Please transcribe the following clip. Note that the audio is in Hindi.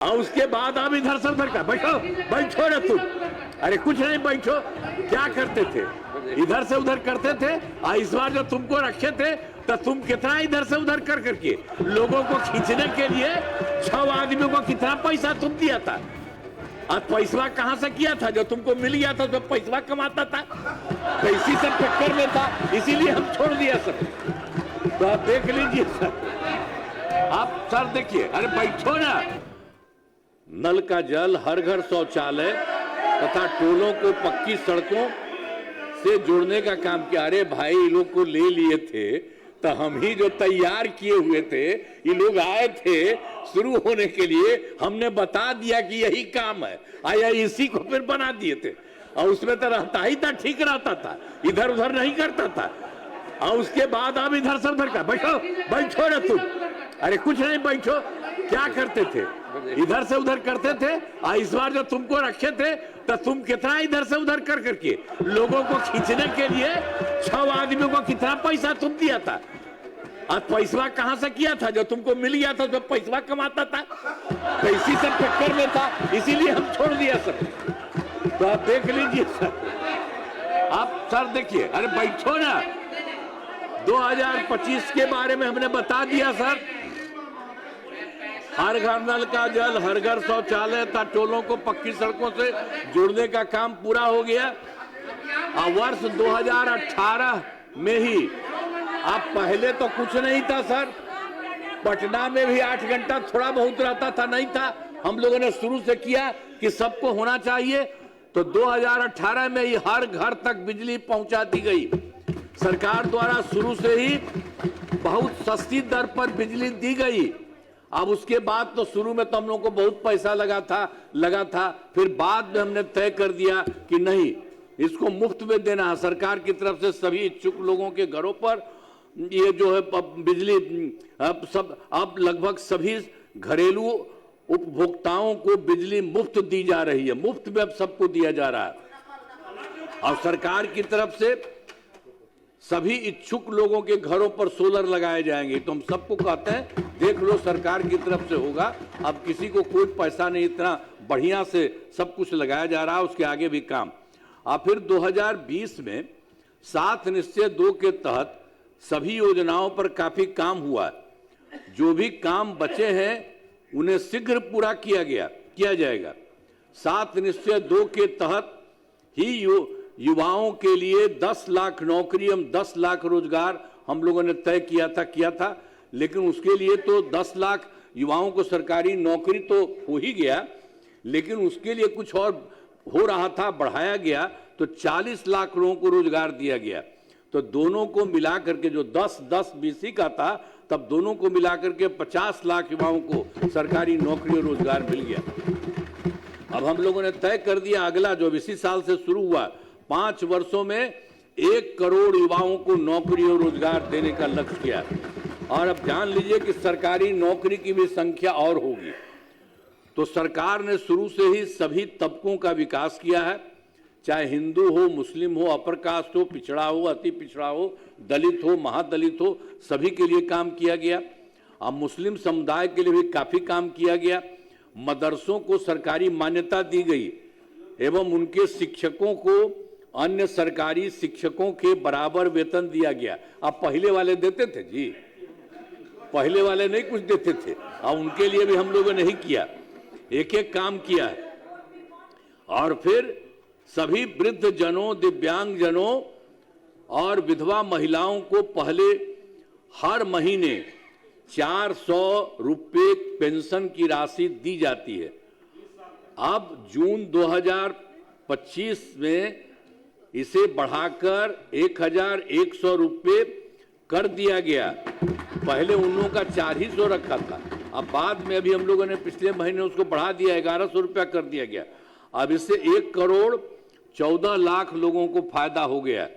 और उसके बाद आप इधर से उधर का बैठो, बैठो ना तुम। अरे कुछ नहीं, बैठो। क्या करते थे? इधर से उधर करते थे। इस बार जो तुमको रखे थे तो तुम कितना इधर से उधर कर करके लोगों को खींचने के लिए 6 आदमियों को कितना पैसा तुम दिया था? आज पैसा कहां से किया था? जो तुमको मिल गया था तो पैसा कमाता था, पैसे सब चक्कर में था, इसीलिए हम छोड़ दिया सर। तो आप देख लीजिए सर, आप सर देखिए। अरे बैठो ना। नल का जल, हर घर शौचालय तथा टोलों को पक्की सड़कों से जोड़ने का काम किया। अरे भाई, लोग को ले लिए थे तो हम ही जो तैयार किए हुए थे, ये लोग आए थे शुरू होने के लिए, हमने बता दिया कि यही काम है, आया इसी को फिर बना दिए थे। और उसमें तो रहता ही था, ठीक रहता था, इधर उधर नहीं करता था। और उसके बाद आप इधर से उधर का बैठो, बैठो ना तुम। अरे कुछ नहीं, बैठो। क्या करते थे? इधर से उधर करते थे। इस बार जो तुमको रखे थे तो तुम कितना इधर से उधर कर करके लोगों को खींचने के लिए 6 आदमियों को कितना पैसा तुम दिया था? आज पैसा कहां से किया था? जो तुमको मिल गया था तो पैसा कमाता था, पैसे सब चक्कर में था, इसीलिए हम छोड़ दिया सर। तो आप देख लीजिए सर, आप सर देखिए। अरे बैठो ना। 2025 के बारे में हमने बता दिया सर। हर घर नल का जल, हर घर शौचालय तथा टोलों को पक्की सड़कों से जोड़ने का काम पूरा हो गया। वर्ष 2018 में ही, अब पहले तो कुछ नहीं था सर। पटना में भी 8 घंटा थोड़ा बहुत रहता था, नहीं था। हम लोगों ने शुरू से किया कि सबको होना चाहिए, तो 2018 में ही हर घर तक बिजली पहुंचा दी गई। सरकार द्वारा शुरू से ही बहुत सस्ती दर पर बिजली दी गई। अब उसके बाद तो शुरू में तो हम लोगों को बहुत पैसा लगा था, फिर बाद में हमने तय कर दिया कि नहीं, इसको मुफ्त में देना है। सरकार की तरफ से सभी इच्छुक लोगों के घरों पर ये जो है बिजली अब लगभग सभी घरेलू उपभोक्ताओं को बिजली मुफ्त दी जा रही है। मुफ्त में अब सबको दिया जा रहा है। और सरकार की तरफ से सभी इच्छुक लोगों के घरों पर सोलर लगाए जाएंगे। तो हम सबको कहते हैं, देख लो, सरकार की तरफ से होगा। अब किसी को कोई पैसा नहीं, इतना बढ़िया से सब कुछ लगाया जा रहा है, उसके आगे भी काम। और फिर 2020 में 7 निश्चय 2 के तहत सभी योजनाओं पर काफी काम हुआ। जो भी काम बचे हैं उन्हें शीघ्र पूरा किया जाएगा। 7 निश्चय 2 के तहत ही युवाओं के लिए 10 लाख नौकरी, हम 10 लाख रोजगार हम लोगों ने तय किया था। लेकिन उसके लिए तो 10 लाख युवाओं को सरकारी नौकरी तो हो ही गया, लेकिन उसके लिए कुछ और हो रहा था, बढ़ाया गया, तो 40 लाख लोगों को रोजगार दिया गया। तो दोनों को मिला करके जो 10-10 बीसी का था, तब दोनों को मिला करके 50 लाख युवाओं को सरकारी नौकरी और रोजगार मिल गया। अब हम लोगों ने तय कर दिया, अगला जो इसी साल से शुरू हुआ, 5 वर्षों में 1 करोड़ युवाओं को नौकरी और रोजगार देने का लक्ष्य किया। और अब जान लीजिए कि सरकारी नौकरी की भी संख्या और होगी। तो सरकार ने शुरू से ही सभी तबकों का विकास किया है, चाहे हिंदू हो, मुस्लिम हो, अपर कास्ट हो, पिछड़ा हो, अति पिछड़ा हो, दलित हो, महादलित हो, सभी के लिए काम किया गया। अब मुस्लिम समुदाय के लिए भी काफी काम किया गया। मदरसों को सरकारी मान्यता दी गई एवं उनके शिक्षकों को अन्य सरकारी शिक्षकों के बराबर वेतन दिया गया। अब पहले वाले देते थे जी, पहले वाले नहीं कुछ देते थे। अब उनके लिए भी हम लोगों ने नहीं किया, एक एक काम किया है। और फिर सभी वृद्ध जनों, दिव्यांग जनों और विधवा महिलाओं को पहले हर महीने 400 रुपये पेंशन की राशि दी जाती है। अब जून 2025 में इसे बढ़ाकर 1100 रुपये कर दिया गया। पहले उन लोगों का 400 रखा था, अब बाद में अभी हम लोगों ने पिछले महीने उसको बढ़ा दिया, 1100 रुपया कर दिया गया। अब इससे 1 करोड़ 14 लाख लोगों को फायदा हो गया।